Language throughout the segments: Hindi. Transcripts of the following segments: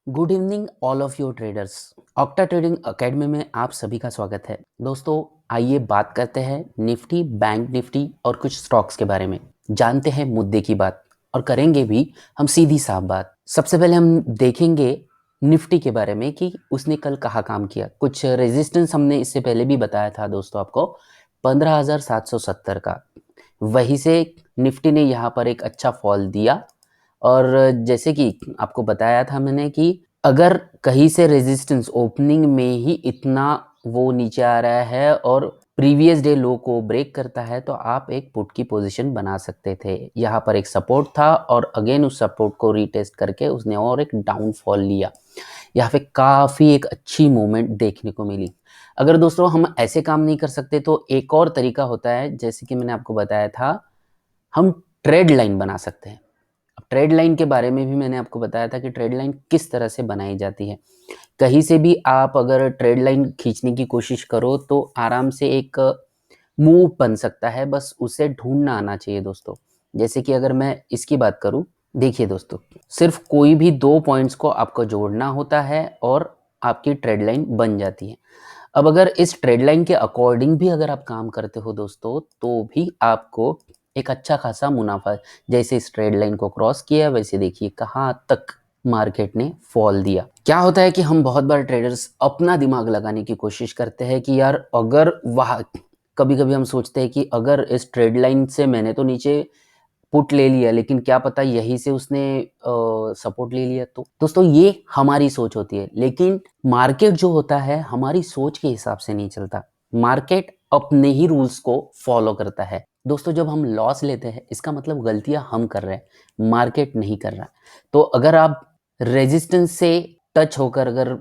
Good evening all of your traders. Octa trading academy में आप सभी का स्वागत है। दोस्तों आइए बात करते हैं निफ्टी, बैंक निफ्टी और कुछ स्टॉक्स के बारे में। जानते हैं मुद्दे की बात और करेंगे भी हम सीधी साफ बात। सबसे पहले हम देखेंगे निफ्टी के बारे में कि उसने कल कहाँ काम किया। कुछ रेजिस्टेंस हमने इससे पहले भी बताया था दोस्तों आपको, 15,770 का। वहीं से निफ्टी ने यहाँ पर एक अच्छा फॉल दिया और जैसे कि आपको बताया था मैंने कि अगर कहीं से रेजिस्टेंस ओपनिंग में ही इतना वो नीचे आ रहा है और प्रीवियस डे लो को ब्रेक करता है तो आप एक पुट की पोजीशन बना सकते थे। यहाँ पर एक सपोर्ट था और अगेन उस सपोर्ट को रीटेस्ट करके उसने और एक डाउनफॉल लिया। यहाँ पे काफ़ी एक अच्छी मूवमेंट देखने को मिली। अगर दोस्तों हम ऐसे काम नहीं कर सकते तो एक और तरीका होता है, जैसे कि मैंने आपको बताया था, हम ट्रेड लाइन बना सकते हैं। अब ट्रेड लाइन के बारे में भी मैंने आपको बताया था कि ट्रेड लाइन किस तरह से बनाई जाती है। कहीं से भी आप अगर ट्रेड लाइन खींचने की कोशिश करो तो आराम से एक मूव बन सकता है, बस उसे ढूंढना आना चाहिए दोस्तों। जैसे कि अगर मैं इसकी बात करूं, देखिए दोस्तों, सिर्फ कोई भी दो पॉइंट्स को आपको जोड़ना होता है और आपकी ट्रेड लाइन बन जाती है। अब अगर इस ट्रेड लाइन के अकॉर्डिंग भी अगर आप काम करते हो दोस्तों तो भी आपको एक अच्छा खासा मुनाफा, जैसे इस ट्रेड लाइन को क्रॉस किया वैसे देखिए कहाँ तक मार्केट ने फॉल दिया। क्या होता है कि हम बहुत बार ट्रेडर्स अपना दिमाग लगाने की कोशिश करते हैं कि यार अगर वहाँ, कभी कभी हम सोचते हैं कि अगर इस ट्रेड लाइन से मैंने तो नीचे पुट ले लिया लेकिन क्या पता यहीं से उसने सपोर्ट ले लिया। तो दोस्तों ये हमारी सोच होती है, लेकिन मार्केट जो होता है हमारी सोच के हिसाब से नहीं चलता। मार्केट अपने ही रूल्स को फॉलो करता है। दोस्तों जब हम लॉस लेते हैं इसका मतलब गलतियां हम कर रहे हैं, मार्केट नहीं कर रहा। तो अगर आप रेजिस्टेंस से टच होकर अगर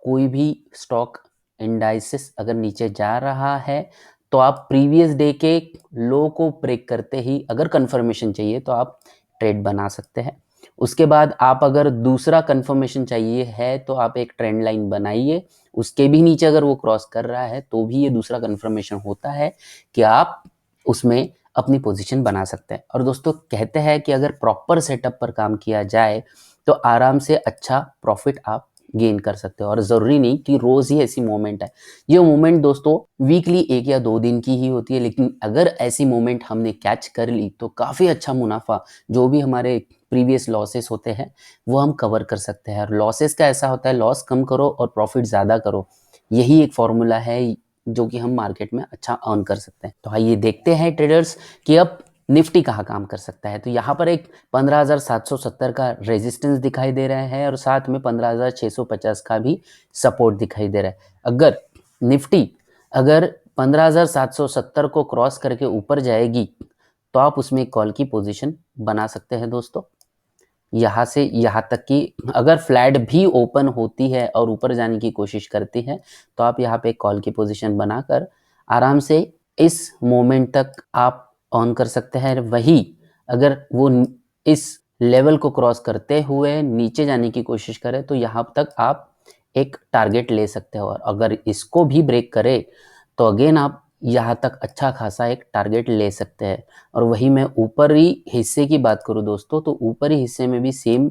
कोई भी स्टॉक इंडाइसिस अगर नीचे जा रहा है तो आप प्रीवियस डे के लो को ब्रेक करते ही अगर कंफर्मेशन चाहिए तो आप ट्रेड बना सकते हैं। उसके बाद आप अगर दूसरा कंफर्मेशन चाहिए है तो आप एक ट्रेंड लाइन बनाइए, उसके भी नीचे अगर वो क्रॉस कर रहा है तो भी ये दूसरा कंफर्मेशन होता है कि आप उसमें अपनी पोजीशन बना सकते हैं। और दोस्तों कहते हैं कि अगर प्रॉपर सेटअप पर काम किया जाए तो आराम से अच्छा प्रॉफिट आप गेन कर सकते हो। और ज़रूरी नहीं कि रोज़ ही ऐसी मोमेंट है। ये मोमेंट दोस्तों वीकली एक या दो दिन की ही होती है, लेकिन अगर ऐसी मोमेंट हमने कैच कर ली तो काफ़ी अच्छा मुनाफा, जो भी हमारे प्रीवियस लॉसेस होते हैं वो हम कवर कर सकते हैं। और लॉसेस का ऐसा होता है, लॉस कम करो और प्रॉफिट ज़्यादा करो, यही एक फॉर्मूला है जो कि हम मार्केट में अच्छा अर्न कर सकते हैं। तो आइए देखते हैं ट्रेडर्स कि अब निफ्टी कहाँ काम कर सकता है। तो यहाँ पर एक 15,770 का रेजिस्टेंस दिखाई दे रहा है और साथ में 15,650 का भी सपोर्ट दिखाई दे रहा है। अगर निफ्टी अगर 15,770 को क्रॉस करके ऊपर जाएगी तो आप उसमें एक कॉल की पोजीशन बना सकते हैं दोस्तों। यहाँ से यहाँ तक कि अगर फ्लैट भी ओपन होती है और ऊपर जाने की कोशिश करती है तो आप यहाँ पे एक कॉल की पोजीशन बनाकर आराम से इस मोमेंट तक आप ऑन कर सकते हैं। वही अगर वो इस लेवल को क्रॉस करते हुए नीचे जाने की कोशिश करे तो यहाँ तक आप एक टारगेट ले सकते हो। और अगर इसको भी ब्रेक करे तो अगेन आप यहाँ तक अच्छा खासा एक टारगेट ले सकते हैं। और वही मैं ऊपरी हिस्से की बात करूँ दोस्तों तो ऊपरी हिस्से में भी सेम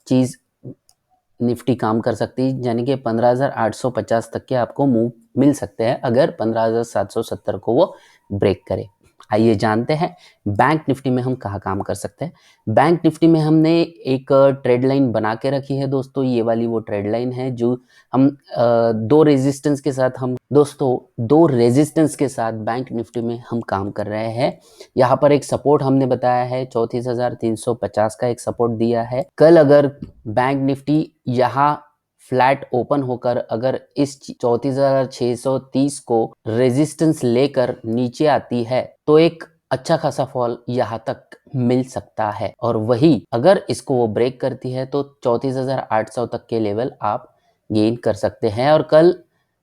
चीज़ निफ्टी काम कर सकती है, यानी कि 15,850 तक के आपको मूव मिल सकते हैं अगर 15,770 को वो ब्रेक करे। आइए जानते हैं बैंक निफ्टी में हम कहाँ काम कर सकते हैं। बैंक निफ्टी में हमने एक ट्रेड लाइन बना के रखी है दोस्तों। ये वाली वो ट्रेड लाइन है जो हम दो रेजिस्टेंस के साथ हम दोस्तों दो रेजिस्टेंस के साथ बैंक निफ्टी में हम काम कर रहे हैं। यहाँ पर एक सपोर्ट हमने बताया है 34,350 का एक सपोर्ट दिया है। कल अगर बैंक निफ्टी यहाँ फ्लैट ओपन होकर अगर इस 34,630 को रेजिस्टेंस लेकर नीचे आती है तो एक अच्छा खासा फॉल यहाँ तक मिल सकता है। और वही अगर इसको वो ब्रेक करती है तो 34,800 तक के लेवल आप गेन कर सकते हैं। और कल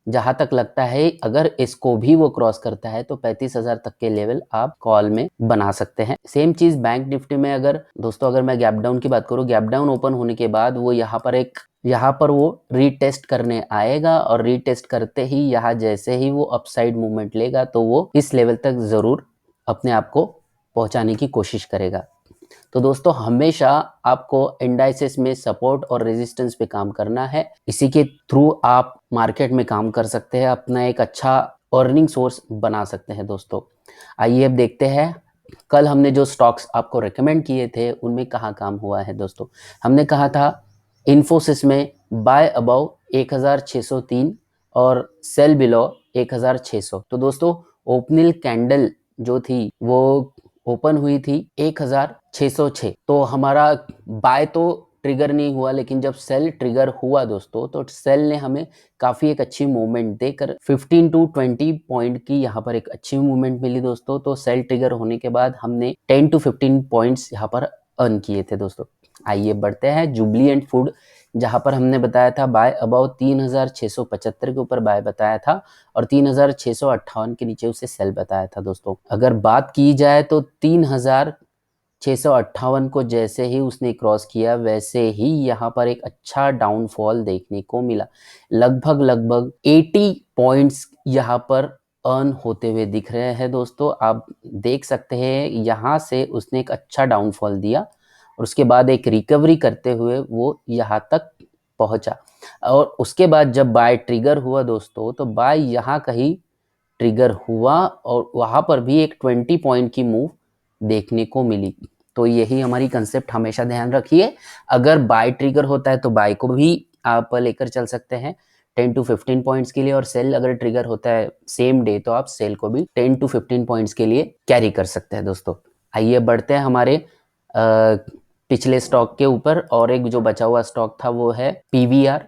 जहां तक लगता है अगर इसको भी वो क्रॉस करता है तो 35,000 तक के लेवल आप कॉल में बना सकते हैं। सेम चीज बैंक निफ्टी में अगर दोस्तों अगर मैं गैप डाउन की बात करूं, गैप डाउन ओपन होने के बाद वो यहाँ पर वो रीटेस्ट करने आएगा और रीटेस्ट करते ही यहाँ जैसे ही वो अपसाइड मूवमेंट लेगा तो वो इस लेवल तक जरूर अपने आप को पहुंचाने की कोशिश करेगा। तो दोस्तों हमेशा आपको इंडाइसेस में सपोर्ट और रेजिस्टेंस पे काम करना है। इसी के थ्रू आप मार्केट में काम कर सकते हैं, अपना एक अच्छा अर्निंग सोर्स बना सकते हैं दोस्तों। आइए अब देखते हैं कल हमने जो स्टॉक्स आपको रेकमेंड किए थे उनमें कहाँ काम हुआ है दोस्तों। हमने कहा था इन्फोसिस में बाय अबव 1603 और सेल बिलो 1600। तो दोस्तों ओपनिंग कैंडल जो थी वो ओपन हुई थी 1606। तो हमारा बाय तो ट्रिगर नहीं हुआ, लेकिन जब सेल ट्रिगर हुआ दोस्तों तो सेल ने हमें काफ़ी एक अच्छी मूवमेंट देकर 15 टू 20 पॉइंट की यहाँ पर एक अच्छी मूवमेंट मिली दोस्तों। तो सेल ट्रिगर होने के बाद हमने 10 टू 15 पॉइंट्स यहाँ पर अर्न किए थे दोस्तों। आइए बढ़ते हैं जुबली फूड, जहाँ पर हमने बताया था बाय अबाउ 3675 के ऊपर बाय बताया था और 3658 के नीचे उसे सेल बताया था दोस्तों। अगर बात की जाए तो 3658 को जैसे ही उसने क्रॉस किया वैसे ही यहाँ पर एक अच्छा डाउनफॉल देखने को मिला। लगभग 80 पॉइंट्स यहाँ पर अर्न होते हुए दिख रहे हैं दोस्तों। आप देख सकते हैं यहाँ से उसने एक अच्छा डाउनफॉल दिया और उसके बाद एक रिकवरी करते हुए वो यहाँ तक पहुंचा और उसके बाद जब बाय ट्रिगर हुआ दोस्तों तो बाय यहाँ कहीं ट्रिगर हुआ और वहाँ पर भी एक 20 पॉइंट की मूव देखने को मिली। तो यही हमारी कंसेप्ट हमेशा ध्यान रखिए, अगर बाय ट्रिगर होता है तो बाय को भी आप लेकर चल सकते हैं 10 टू 15 पॉइंट्स के लिए, और सेल अगर ट्रिगर होता है सेम डे तो आप सेल को भी 10 टू 15 पॉइंट्स के लिए कैरी कर सकते हैं दोस्तों। आइए बढ़ते हैं हमारे पिछले स्टॉक के ऊपर, और एक जो बचा हुआ स्टॉक था वो है पीवीआर।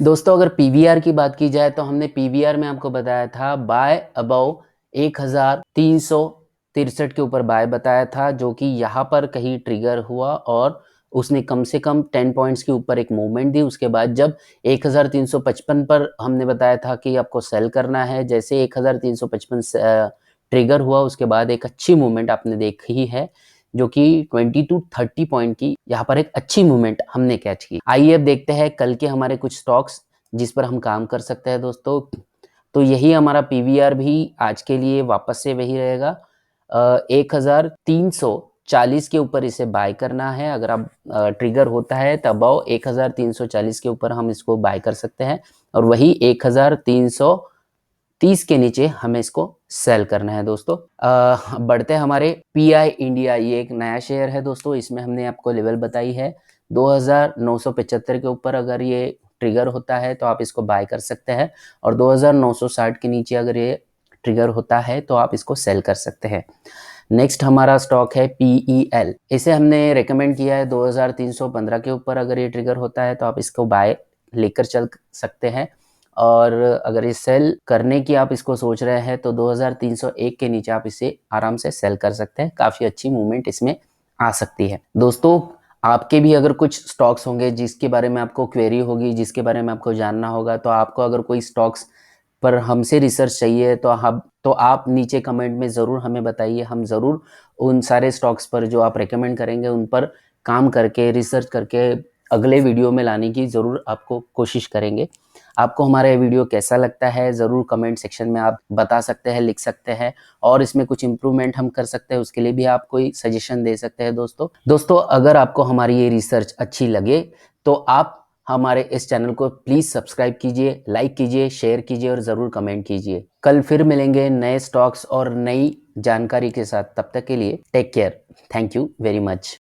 दोस्तों अगर पीवीआर की बात की जाए तो हमने पीवीआर में आपको बताया था बाय अबव 1363 के ऊपर बाय बताया था, जो कि यहाँ पर कहीं ट्रिगर हुआ और उसने कम से कम 10 पॉइंट्स के ऊपर एक मूवमेंट दी। उसके बाद जब 1355 पर हमने बताया था कि आपको सेल करना है, जैसे 1355 ट्रिगर हुआ उसके बाद एक अच्छी मूवमेंट आपने देखी है, जो कि 20 टू 30 पॉइंट की यहाँ पर एक अच्छी मूवमेंट हमने कैच की। आइए अब देखते हैं कल के हमारे कुछ स्टॉक्स जिस पर हम काम कर सकते हैं दोस्तों। तो यही हमारा पीवीआर भी आज के लिए वापस से वही रहेगा, 1340 के ऊपर इसे बाय करना है। अगर आप ट्रिगर होता है तब अबाउ 1340 के ऊपर हम इसको बाय कर सकते हैं और वही 1330 के नीचे हमें इसको सेल करना है दोस्तों। बढ़ते हैं हमारे पीआई इंडिया, ये एक नया शेयर है दोस्तों। इसमें हमने आपको लेवल बताई है 2975 के ऊपर अगर ये ट्रिगर होता है तो आप इसको बाय कर सकते हैं, और 2960 के नीचे अगर ये ट्रिगर होता है तो आप इसको सेल कर सकते हैं। नेक्स्ट हमारा स्टॉक है पीईएल। इसे हमने रेकमेंड किया है 2315 के ऊपर अगर ये ट्रिगर होता है तो आप इसको बाय लेकर चल सकते हैं, और अगर ये सेल करने की आप इसको सोच रहे हैं तो 2301 के नीचे आप इसे आराम से सेल कर सकते हैं। काफ़ी अच्छी मूवमेंट इसमें आ सकती है दोस्तों। आपके भी अगर कुछ स्टॉक्स होंगे जिसके बारे में आपको क्वेरी होगी, जिसके बारे में आपको जानना होगा, तो आपको अगर कोई स्टॉक्स पर हमसे रिसर्च चाहिए तो आप नीचे कमेंट में ज़रूर हमें बताइए। हम ज़रूर उन सारे स्टॉक्स पर जो आप रेकमेंड करेंगे उन पर काम करके रिसर्च करके अगले वीडियो में लाने की ज़रूर आपको कोशिश करेंगे। आपको हमारा ये वीडियो कैसा लगता है ज़रूर कमेंट सेक्शन में आप बता सकते हैं, लिख सकते हैं, और इसमें कुछ इम्प्रूवमेंट हम कर सकते हैं उसके लिए भी आप कोई सजेशन दे सकते हैं दोस्तों अगर आपको हमारी ये रिसर्च अच्छी लगे तो आप हमारे इस चैनल को प्लीज़ सब्सक्राइब कीजिए, लाइक कीजिए, शेयर कीजिए और ज़रूर कमेंट कीजिए। कल फिर मिलेंगे नए स्टॉक्स और नई जानकारी के साथ, तब तक के लिए take care. Thank you very much.